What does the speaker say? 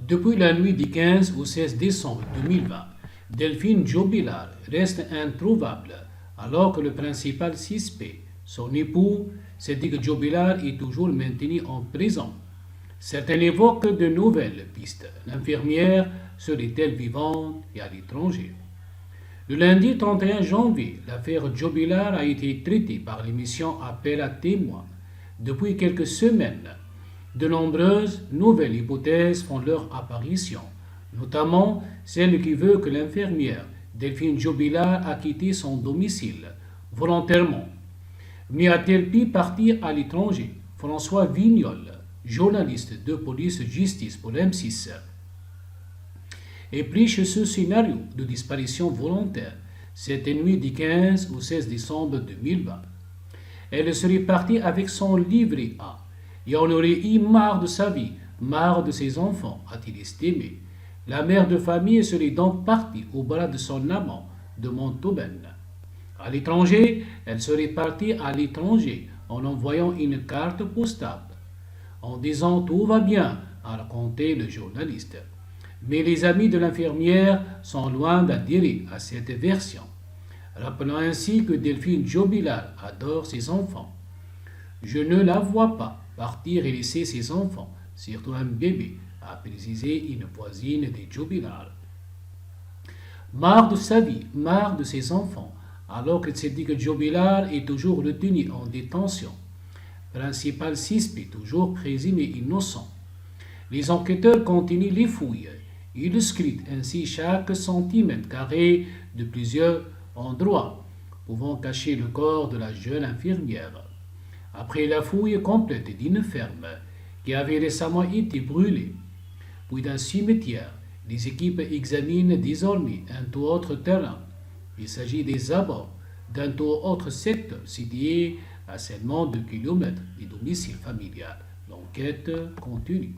Depuis la nuit du 15 au 16 décembre 2020, Delphine Jobilal reste introuvable alors que le principal suspect, son époux, Sadiq Jobilal, est toujours maintenu en prison. Certains évoquent de nouvelles pistes. L'infirmière serait-elle vivante et à l'étranger? Le lundi 31 janvier, l'affaire Jobilal a été traitée par l'émission Appel à témoins. Depuis quelques semaines, de nombreuses nouvelles hypothèses font leur apparition, notamment celle qui veut que l'infirmière Delphine Jobilal a quitté son domicile volontairement. Mais a-t-elle pu partir à l'étranger? François Vignol, journaliste de police-justice pour M6, est pris chez ce scénario de disparition volontaire cette nuit du 15 au 16 décembre 2020. Elle serait partie avec son livret A et en aurait eu marre de sa vie, marre de ses enfants, a-t-il estimé. La mère de famille serait donc partie au bras de son amant de Montauban. À l'étranger, elle serait partie à l'étranger en envoyant une carte postale, en disant tout va bien, a raconté le journaliste. Mais les amis de l'infirmière sont loin d'adhérer à cette version, rappelant ainsi que Delphine Jobilal adore ses enfants. Je ne la vois pas partir et laisser ses enfants, surtout un bébé, a précisé une voisine de Jobilal. Marre de sa vie, marre de ses enfants, alors que Sadiq Jobilal est toujours retenu en détention. Principal suspect, toujours présumé innocent. Les enquêteurs continuent les fouilles. Ils scrutent ainsi chaque centimètre carré de plusieurs endroits, pouvant cacher le corps de la jeune infirmière. Après la fouille complète d'une ferme qui avait récemment été brûlée, puis d'un cimetière, les équipes examinent désormais un tout autre terrain. Il s'agit des abords d'un tout autre secteur situé à seulement 2 kilomètres du domicile familial. L'enquête continue.